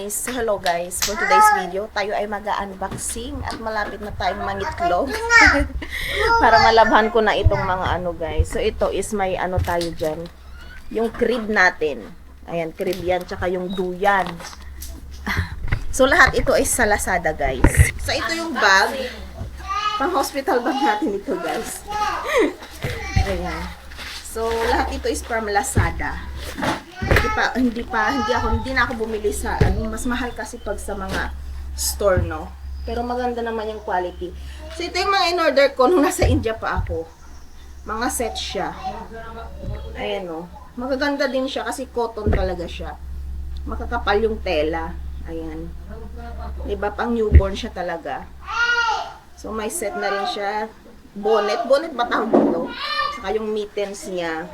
guys! So hello guys! For today's video, tayo ay mag-unboxing at malapit na tayong mangitlog. Para malabhan ko na itong mga ano guys. So ito is may ano tayo dyan. Yung crib natin. Ayan, crib yan. Tsaka yung duyan. So lahat ito ay sa Lazada guys. So ito yung bag. Pang hospital bag natin ito guys. Ayan. So lahat ito is from Lazada. Hindi na ako bumili sa ano, mas mahal kasi pag sa mga store, no. Pero maganda naman yung quality. So ito yung mga in-order ko nung nasa India pa ako. Mga set siya. Ayan, no. Magaganda din siya kasi cotton talaga siya. Makakapal yung tela. Ayan. 'Di ba, pang newborn siya talaga. So may set na rin siya. Bonnet ba tawag dito? Saka yung mittens niya.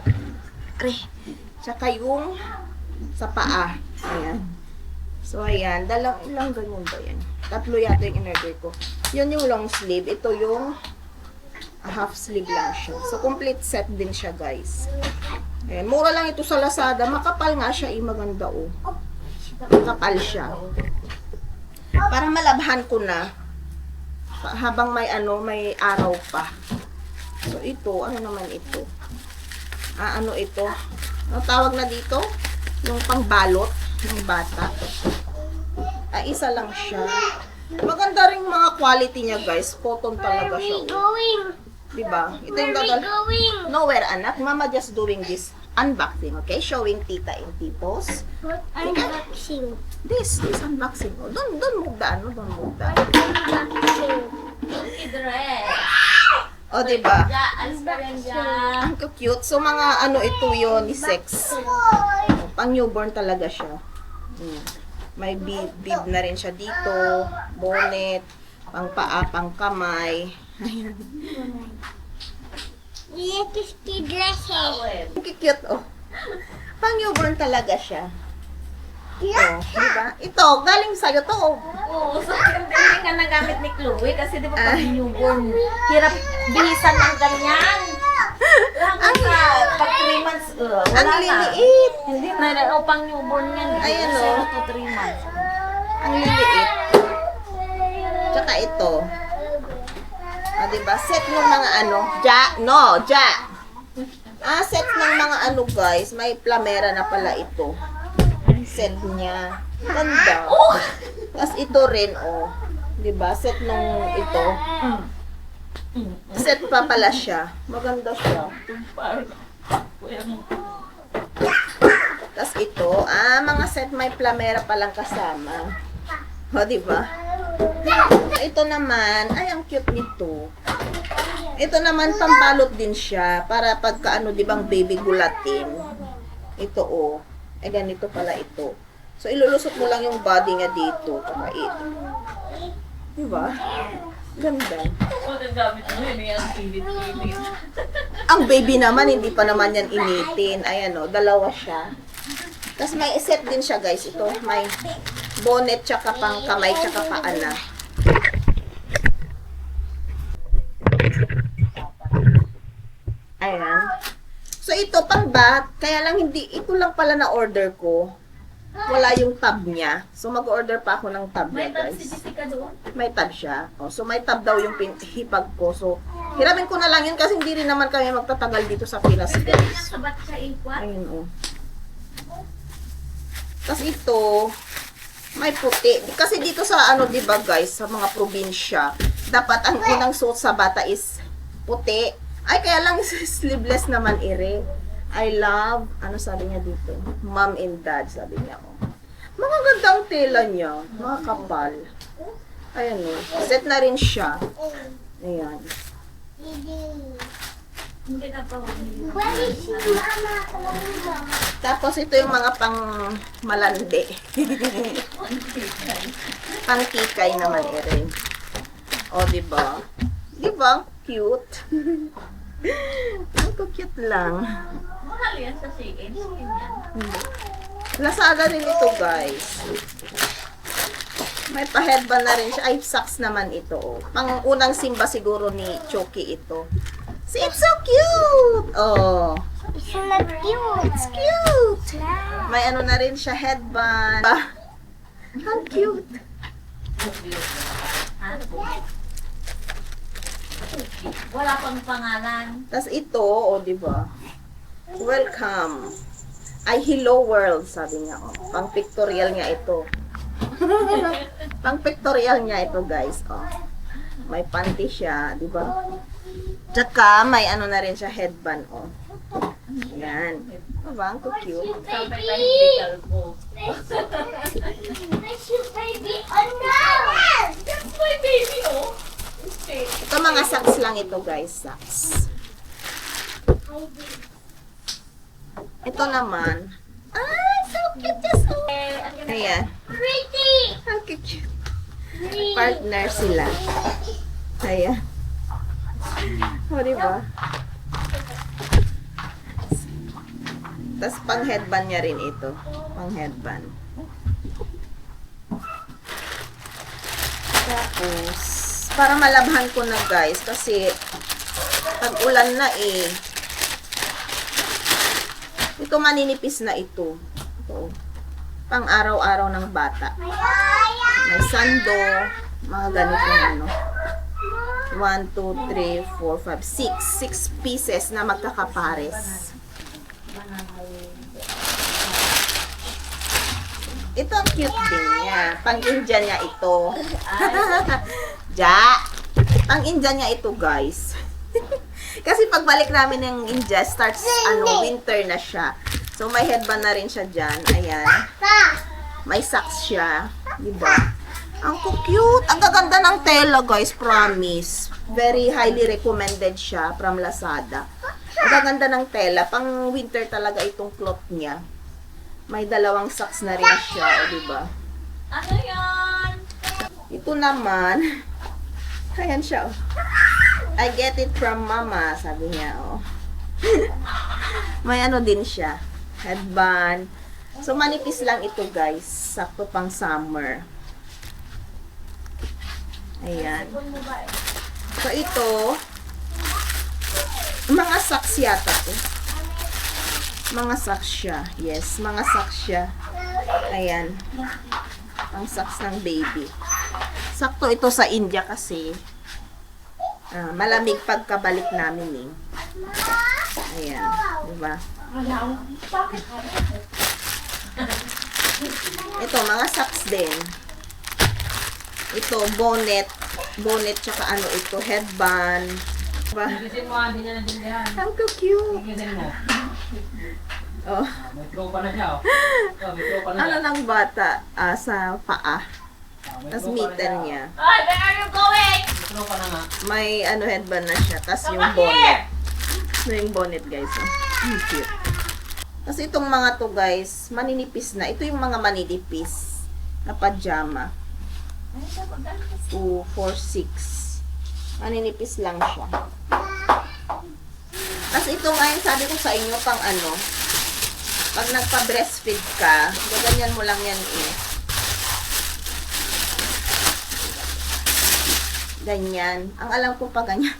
Tsaka yung sa paa. Ayan. So, ayan. Ilang ganyan ba yan? 3 yata yung in-order ko. Yun yung long sleeve. Ito yung half sleeve lang siya. So, complete set din siya, guys. Ayan. Mura lang ito sa Lazada. Makapal nga siya. Maganda, oh. Makapal siya. Para malabhan ko na. Habang may may araw pa. So, ito. Ano naman ito? Ano ito? Ano tawag na dito? Yung pangbalot ng bata. Isa lang siya. Maganda rin mga quality niya, guys. Cotton talaga siya. Diba? Ito yung nowhere, anak. Mama just doing this unboxing, okay? Showing tita and titos. Unboxing. This unboxing. Oh, don't move the ano. Don't move the. Unboxing. O, diba? Unboxing. Ang cute. So, mga ano ito yun, sex. Pang newborn talaga siya. May bib na rin siya dito. Bonnet. Pang paa, pang kamay. Ayan. Ang cute, oh. Pang newborn talaga siya. Oh, diba? Ito, galing sa'yo to, oh. Oo, so hindi nga nagamit ni Chloe kasi di ba pag newborn, hirap bihisan ng ganyan. Lang ka, pag 3 months, wala Ang na. liliit. Hindi na, pang newborn yan. Ayan, o. 0 to 3 months. Ang liliit. Tsaka ito. Diba? Set ng mga ano. Set ng mga ano, guys. May plamera na pala ito. Set niya. Ganda. Tapos ito rin, oh. Diba? Set nung ito. Set pa pala siya. Maganda siya. Tapos ito, mga set may plamera palang kasama. O, diba? Ito naman, ay, ang cute nito. Ito naman, pambalot din siya. Para pagka, dibang baby gulatin. Ito, oh. Ganito pala ito. So, ilulusot mo lang yung body niya dito. Kapait. Diba? Ganda. Ang baby naman, hindi pa naman yan initin. Ayan, o. Dalawa siya. Tapos may set din siya, guys. Ito, may bonnet, tsaka pang kamay, tsaka paa na. Ayan. So, ito, pang bat, kaya lang hindi, ito lang pala na order ko. Wala yung tab niya. So, mag-order pa ako ng tab niya, guys. May tab si Jessica doon? May tab siya. So, may tab daw yung hipag ko. So, hiramin ko na lang yun kasi hindi rin naman kami magtatagal dito sa Pinas, guys. Sabat sa ikwat? Ayun, oh. Tapos ito, may puti. Kasi dito sa, diba, guys, sa mga probinsya, dapat ang unang suot sa bata is puti. Ay, kaya lang sleeveless naman ire. I love, sabi niya dito? Mom and dad, sabi niya. Oh. Mga gandang tela niya. Mga kapal. Ayan, oh. Set na rin siya. Ayan. Hindi na pa. Tapos ito yung mga pang malandi. Pang kikay naman ire. O, diba? Diba? Cute. Ang cute lang. Mahal yan sa CN. Lazada rin ito, guys. May pa-headband na rin siya. Ay, socks naman ito. Oh. Pang unang simba siguro ni Chucky ito. See, it's so cute! Oh. It's not cute. It's cute! May na rin siya headband. How cute. Wala pang pangalan. Tapos ito, o, di ba? Welcome. Ay, hello world, sabi niya. Oh. Pang pictorial niya ito. Pang pictorial niya ito, guys. Oh. May panty siya, di ba? Tsaka, may ano na rin siya, headband, oh. Yan. Diba? Ang cute. Sabay tayo hindi kalbo. That's your baby. Oh no! That's my baby, oh. Ito mga socks lang ito, guys. Socks. Ito naman. Ah, so cute this one. Ayan. Pretty! Ang cute. Partner sila. Ayan. O, diba? Tapos pang headband niya rin ito. Pang headband. Tapos, para malabhan ko na guys, kasi pag ulan na eh. Ito maninipis na ito. Ito. Pang araw-araw ng bata. May sando, mga ganitong ano. 1, 2, 3, 4, 5, 6 pieces na magkakapares. Ito ang cute din niya. Pang-Indian niya ito. Ja! Pang-Indian niya ito, guys. Kasi pagbalik namin ng India, starts, winter na siya. So, may headband na rin siya dyan. Ayan. May socks siya. Diba? Ang cute. Ang gaganda ng tela, guys. Promise. Very highly recommended siya from Lazada. Ang gaganda ng tela. Pang winter talaga itong cloth niya. May dalawang socks na rin siya. O, diba? Ano yan? Ito naman. Ayan siya, oh. I get it from mama, sabi niya, oh. May ano din siya. Headband. So, manipis lang ito, guys. Sakto pang summer. Ayan. So, ito, mga socks yata to. Mga socks siya. Yes, mga socks siya. Ayan. Ang socks ng baby. Sakto ito sa India kasi malamig pagkabalik namin eh. Ayan. Diba? Ito, mga socks din. Ito, bonnet. Bonnet tsaka ano ito, headband. Diba? Gigising mo, hindi niya natindihan. Ang cute. Gigising mo. Oh. May tropa na siya, oh. May tropa na Ano siya. ng bata sa paa. May Tapos tropa na mitten siya. niya. Ay, where are you going? May tropa na nga. May headband na siya. Tapos Come yung back bonnet. here! So, yung bonnet, guys. Oh. Ang cute. Tapos itong mga to, guys, maninipis na. Ito yung mga maninipis na pajama. 2, 4, 6. Maninipis lang siya. Tapos ito ngayon, sabi ko sa inyo, pang ano, pag nagpa-breastfeed ka, gaganyan mo lang yan eh. Ganyan. Ang alam ko pa ganyan.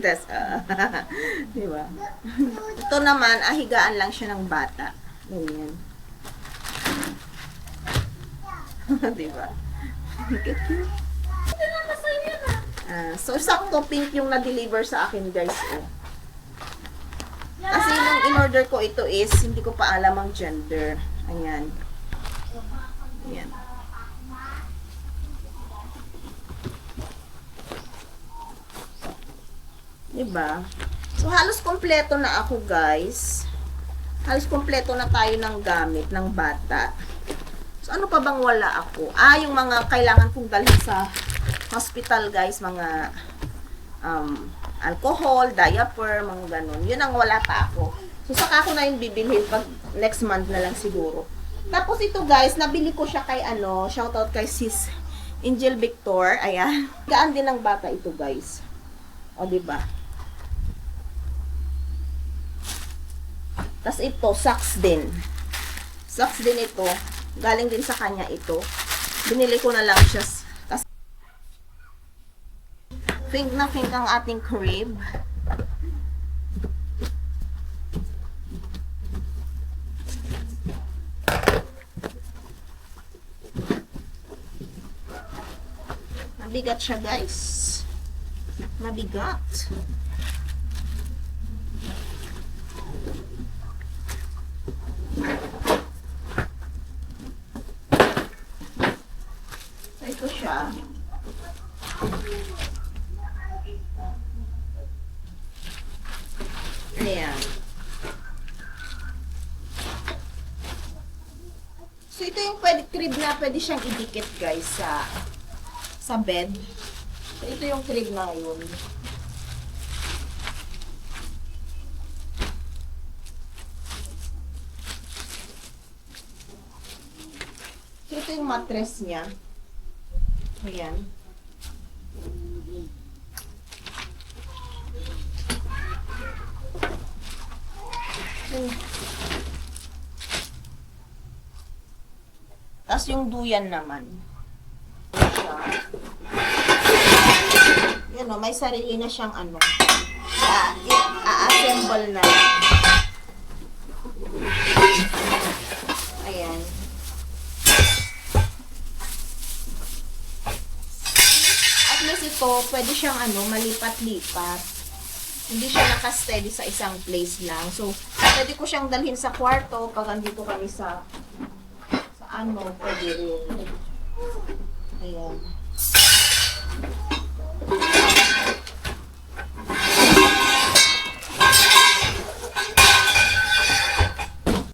Tas, diba? Ito naman, higaan lang siya ng bata. Ganyan. Diba? So, sakto pink yung na-deliver sa akin, guys. Oh. Kasi nung in-order ko ito is, hindi ko pa alam ang gender. Ayan. Ayan. Diba? So, halos kompleto na ako, guys. Halos kompleto na tayo ng gamit ng bata. So, ano pa bang wala ako? Yung mga kailangan kong dalhin sa hospital, guys. Mga alcohol, diaper, mga ganun. Yun ang wala pa ako. So, saka ako na yung bibilhin pag next month na lang siguro. Tapos ito, guys, nabili ko siya kay shoutout kay sis Angel Victor. Ayan. Gaan din ng bata ito, guys. O, diba? Tapos ito, socks din. Socks din ito. Galing din sa kanya ito. Binili ko na lang siya. Tapos, pink na pink ang ating crib. Mabigat siya, guys. Mabigat. So, ito siya. Ayan. So, ito yung crib na pwede siyang idikit, guys, sa bed. So, ito yung crib na yun. So, ito yung mattress niya. Ayan. Tapos yung duyan naman. Yan o, may sarili na siyang ano. A-assemble na. Ayan. At least ito, pwede siyang ano, malipat-lipat. Hindi siya nakasteady sa isang place lang. So, pwede ko siyang dalhin sa kwarto pag andito kami sa ano, pwede rin. Ayan.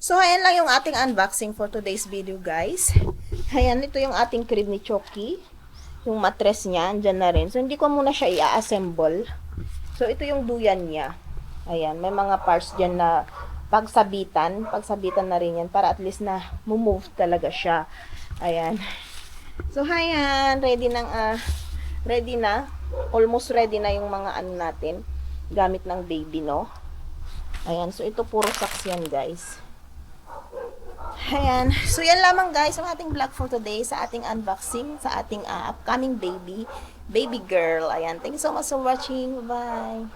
So, ayan lang yung ating unboxing for today's video, guys. Ayan, ito yung ating crib ni Chucky. Yung mattress niya, andyan na rin. So, hindi ko muna siya i-assemble. So, ito yung duyan niya. Ayan, may mga parts dyan na pagsabitan na rin yan para at least na move talaga siya. Ayan. So, ayan, ready na. Almost ready na yung mga ano natin gamit ng baby, no? Ayan, so ito puro socks yan, guys. Ayan. So, yan lamang, guys, ang ating vlog for today sa ating unboxing, sa ating upcoming baby girl. Ayan. Thank you so much for watching. Bye!